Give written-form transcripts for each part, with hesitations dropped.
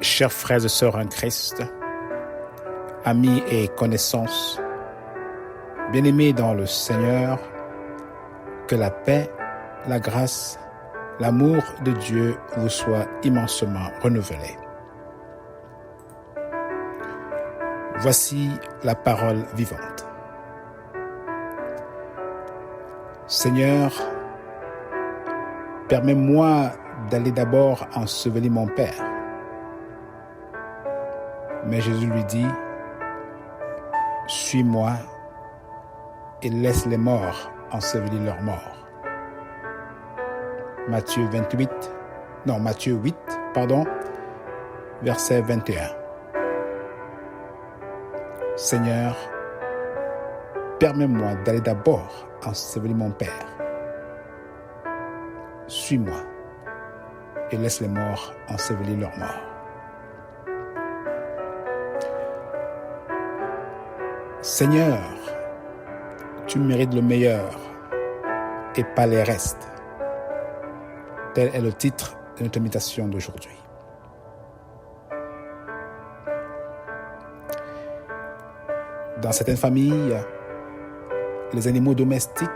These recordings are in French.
Chers frères et sœurs en Christ, amis et connaissances, bien-aimés dans le Seigneur, que la paix, la grâce, l'amour de Dieu vous soit immensément renouvelé. Voici la parole vivante. Seigneur, permets-moi d'aller d'abord ensevelir mon Père. Mais Jésus lui dit, « Suis-moi et laisse les morts ensevelir leurs morts. » Matthieu 8, verset 21. Seigneur, permets-moi d'aller d'abord ensevelir mon Père. Suis-moi et laisse les morts ensevelir leurs morts. Seigneur, tu mérites le meilleur et pas les restes. Tel est le titre de notre méditation d'aujourd'hui. Dans certaines familles, les animaux domestiques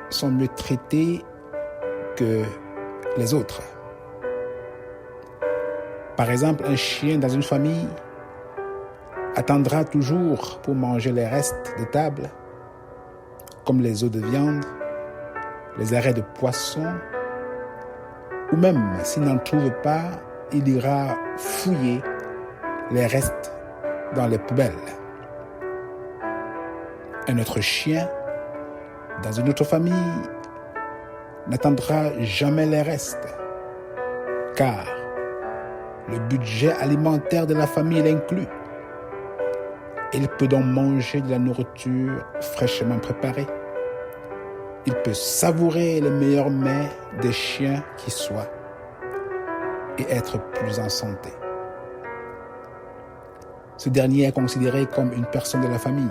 sont mieux traités que les autres. Par exemple, un chien dans une famille attendra toujours pour manger les restes de table, comme les os de viande, les arrêts de poisson, ou même s'il n'en trouve pas, il ira fouiller les restes dans les poubelles. Un autre chien, dans une autre famille, n'attendra jamais les restes, car le budget alimentaire de la famille l'inclut. Il peut donc manger de la nourriture fraîchement préparée. Il peut savourer les meilleurs mets des chiens qui soient et être plus en santé. Ce dernier est considéré comme une personne de la famille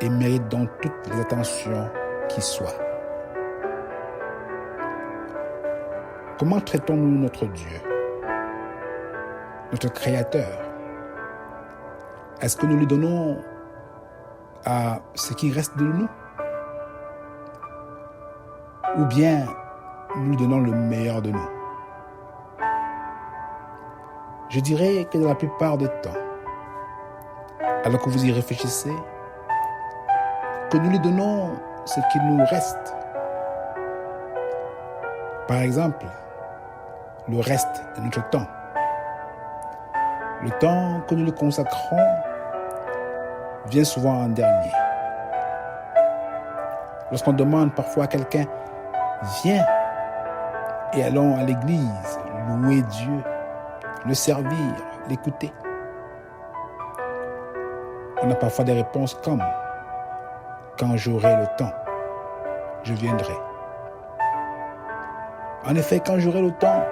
et mérite donc toutes les attentions qui soient. Comment traitons-nous notre Dieu, notre Créateur? Est-ce que nous lui donnons à ce qui reste de nous? Ou bien nous lui donnons le meilleur de nous? Je dirais que dans la plupart des temps, alors que vous y réfléchissez, que nous lui donnons ce qu'il nous reste. Par exemple, le reste de notre temps. Le temps que nous lui consacrons vient souvent en dernier. Lorsqu'on demande parfois à quelqu'un « Viens et allons à l'église, louer Dieu, le servir, l'écouter », on a parfois des réponses comme « Quand j'aurai le temps, je viendrai ». En effet, quand j'aurai le temps,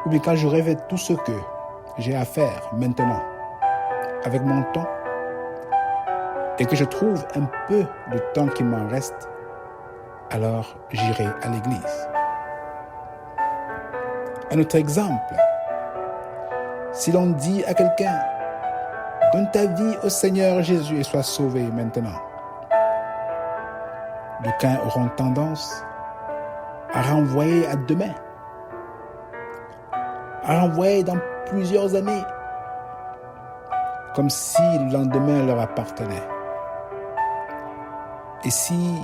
ou bien quand j'aurai fait tout ce que j'ai à faire maintenant avec mon temps et que je trouve un peu de temps qui m'en reste, alors j'irai à l'église. Un autre exemple, si l'on dit à quelqu'un « Donne ta vie au Seigneur Jésus et sois sauvé maintenant », d'aucuns auront tendance à renvoyer à demain, à renvoyer dans plusieurs années, comme si le lendemain leur appartenait. Et si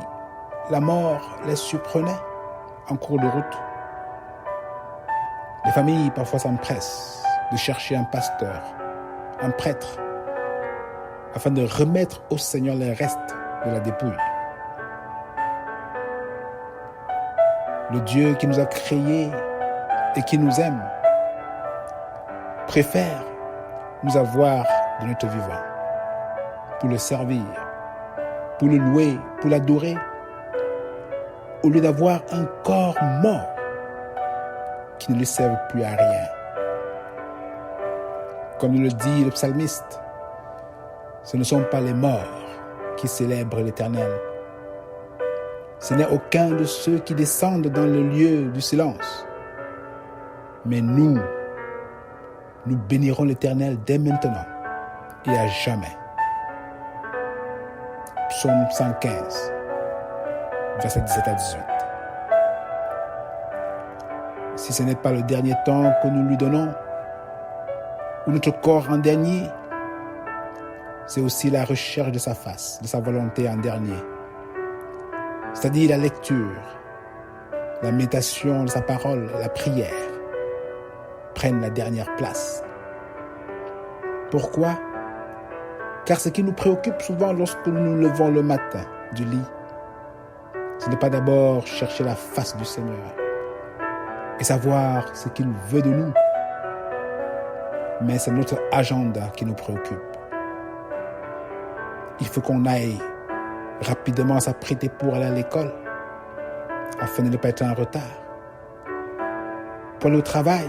la mort les surprenait en cours de route? Les familles parfois s'empressent de chercher un pasteur, un prêtre, afin de remettre au Seigneur les restes de la dépouille. Le Dieu qui nous a créés et qui nous aime préfère nous avoir de notre vivant pour le servir, pour le louer, pour l'adorer, au lieu d'avoir un corps mort qui ne lui serve plus à rien. Comme nous le dit le psalmiste, ce ne sont pas les morts qui célèbrent l'Éternel. Ce n'est aucun de ceux qui descendent dans le lieu du silence. Mais nous, Nous bénirons l'Éternel dès maintenant et à jamais. Psaume 115, versets 17 à 18. Si ce n'est pas le dernier temps que nous lui donnons, ou notre corps en dernier, c'est aussi la recherche de sa face, de sa volonté en dernier. C'est-à-dire la lecture, la méditation de sa parole, la prière, prennent la dernière place. Pourquoi? Car ce qui nous préoccupe souvent lorsque nous nous levons le matin du lit, ce n'est pas d'abord chercher la face du Seigneur et savoir ce qu'il veut de nous, mais c'est notre agenda qui nous préoccupe. Il faut qu'on aille rapidement s'apprêter pour aller à l'école afin de ne pas être en retard. Pour aller au travail,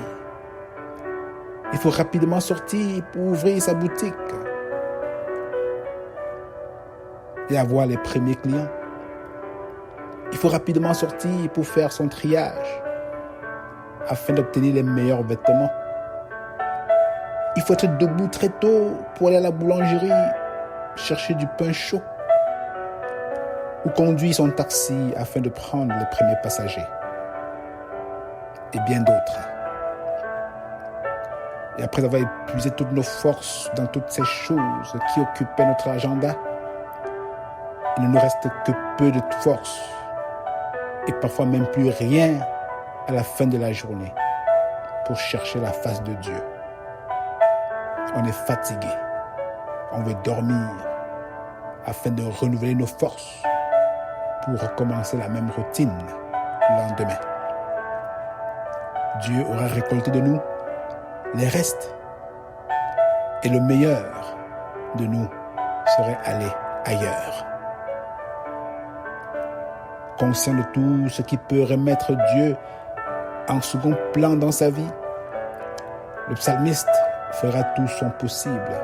il faut rapidement sortir pour ouvrir sa boutique et avoir les premiers clients. Il faut rapidement sortir pour faire son triage afin d'obtenir les meilleurs vêtements. Il faut être debout très tôt pour aller à la boulangerie chercher du pain chaud ou conduire son taxi afin de prendre les premiers passagers et bien d'autres. Et après avoir épuisé toutes nos forces dans toutes ces choses qui occupaient notre agenda, il ne nous reste que peu de force et parfois même plus rien à la fin de la journée pour chercher la face de Dieu. On est fatigué, on veut dormir afin de renouveler nos forces pour recommencer la même routine le lendemain. Dieu aura récolté de nous les restes et le meilleur de nous serait allé ailleurs. Conscient de tout ce qui peut remettre Dieu en second plan dans sa vie, le psalmiste fera tout son possible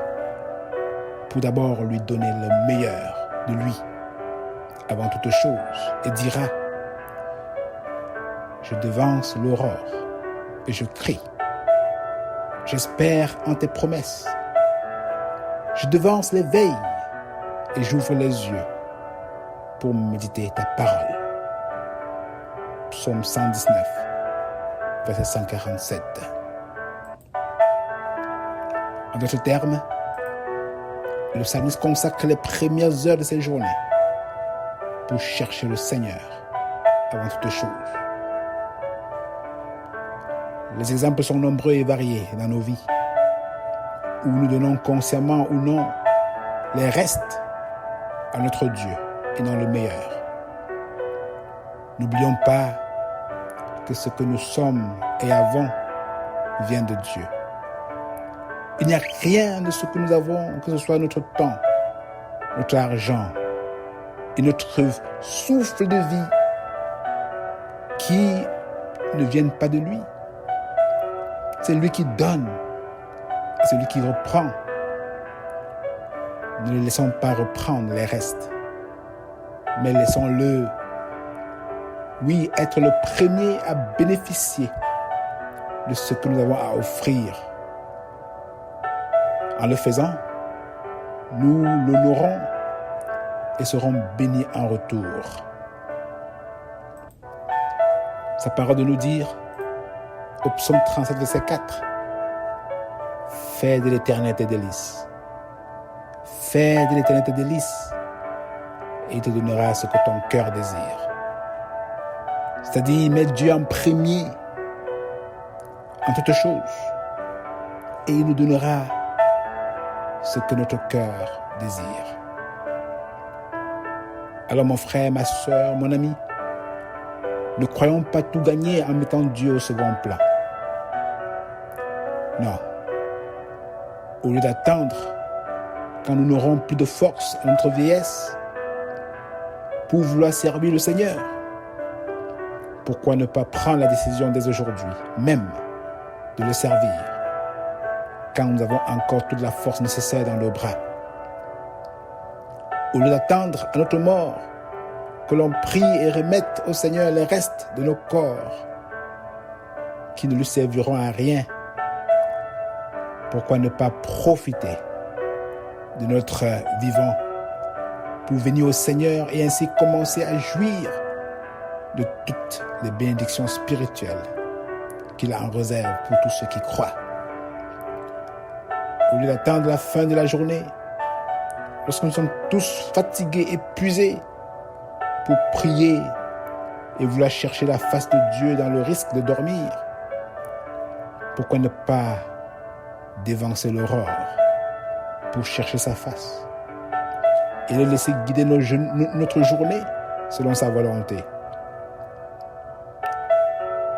pour d'abord lui donner le meilleur de lui avant toute chose et dira: je devance l'aurore et je crie. J'espère en tes promesses. Je devance les veilles et j'ouvre les yeux pour méditer ta parole. Psaume 119, verset 147. En d'autres termes, le psalmiste consacre les premières heures de ses journées pour chercher le Seigneur avant toute chose. Les exemples sont nombreux et variés dans nos vies, où nous donnons consciemment ou non les restes à notre Dieu et non le meilleur. N'oublions pas que ce que nous sommes et avons vient de Dieu. Il n'y a rien de ce que nous avons, que ce soit notre temps, notre argent et notre souffle de vie, qui ne viennent pas de lui. C'est lui qui donne, c'est lui qui reprend. Ne le laissons pas reprendre les restes, mais laissons-le, oui, être le premier à bénéficier de ce que nous avons à offrir. En le faisant, nous l'honorons et serons bénis en retour. Sa parole de nous dire, au psaume 37, verset 4, « Fais de l'Éternel tes délices. Fais de l'Éternel tes délices, et il te donnera ce que ton cœur désire. » C'est-à-dire, mets Dieu en premier en toutes choses, et il nous donnera ce que notre cœur désire. Alors mon frère, ma soeur, mon ami, ne croyons pas tout gagner en mettant Dieu au second plan. Non. Au lieu d'attendre quand nous n'aurons plus de force à notre vieillesse pour vouloir servir le Seigneur, pourquoi ne pas prendre la décision dès aujourd'hui, même de le servir, quand nous avons encore toute la force nécessaire dans nos bras? Au lieu d'attendre à notre mort que l'on prie et remette au Seigneur les restes de nos corps qui ne lui serviront à rien Pourquoi ne pas profiter de notre vivant pour venir au Seigneur et ainsi commencer à jouir de toutes les bénédictions spirituelles qu'il a en réserve pour tous ceux qui croient. Au lieu d'attendre la fin de la journée, lorsque nous sommes tous fatigués, épuisés, pour prier et vouloir chercher la face de Dieu dans le risque de dormir, pourquoi ne pas dévancer l'aurore pour chercher sa face et le laisser guider notre journée selon sa volonté?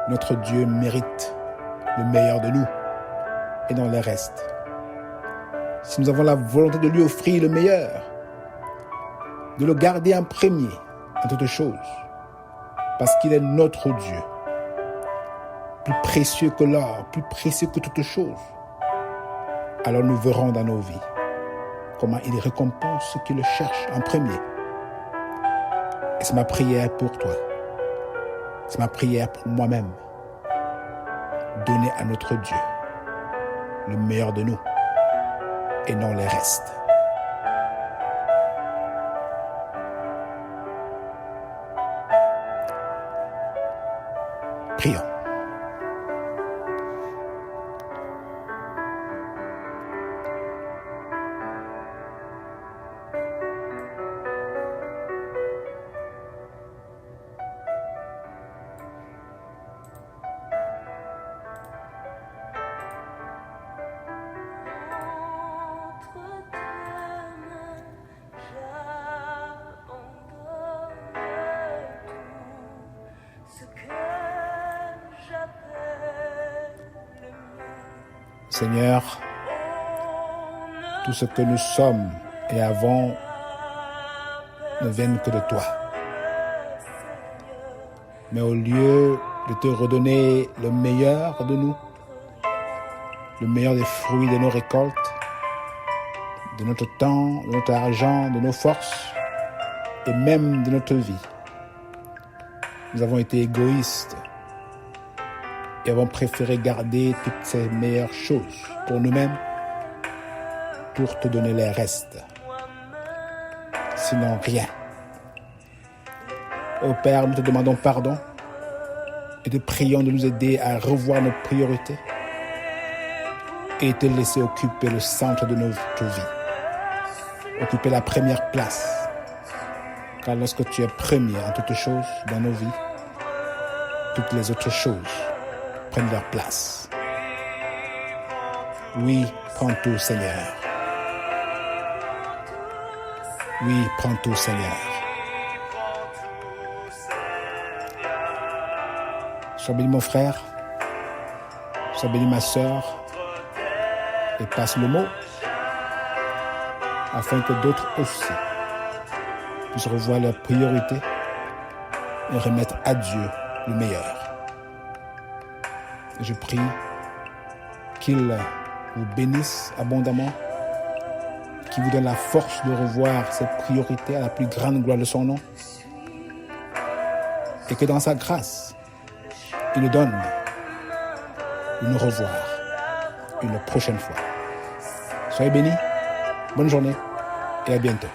Notre Dieu mérite le meilleur de nous et non le reste. Si nous avons la volonté de lui offrir le meilleur, de le garder en premier en toutes choses, parce qu'il est notre Dieu, plus précieux que l'or, plus précieux que toutes choses, alors nous verrons dans nos vies comment il récompense ceux qui le cherchent en premier. Et c'est ma prière pour toi. C'est ma prière pour moi-même. Donner à notre Dieu le meilleur de nous et non les restes. Prions. Seigneur, tout ce que nous sommes et avons ne viennent que de toi. Mais au lieu de te redonner le meilleur de nous, le meilleur des fruits de nos récoltes, de notre temps, de notre argent, de nos forces et même de notre vie, nous avons été égoïstes et avons préféré garder toutes ces meilleures choses pour nous-mêmes pour te donner les restes. Sinon rien. Ô Père, nous te demandons pardon et te prions de nous aider à revoir nos priorités et te laisser occuper le centre de notre vie. Occuper la première place. Car lorsque tu es premier en toutes choses dans nos vies, toutes les autres choses prennent leur place. Oui, prends tout, Seigneur. Oui, prends tout, Seigneur. Sois béni, mon frère. Sois béni, ma sœur. Et passe le mot, afin que d'autres aussi puissent revoir leurs priorités et remettre à Dieu le meilleur. Je prie qu'il vous bénisse abondamment, qu'il vous donne la force de revoir ses priorités à la plus grande gloire de son nom, et que dans sa grâce, il nous donne de nous revoir une prochaine fois. Soyez bénis, bonne journée et à bientôt.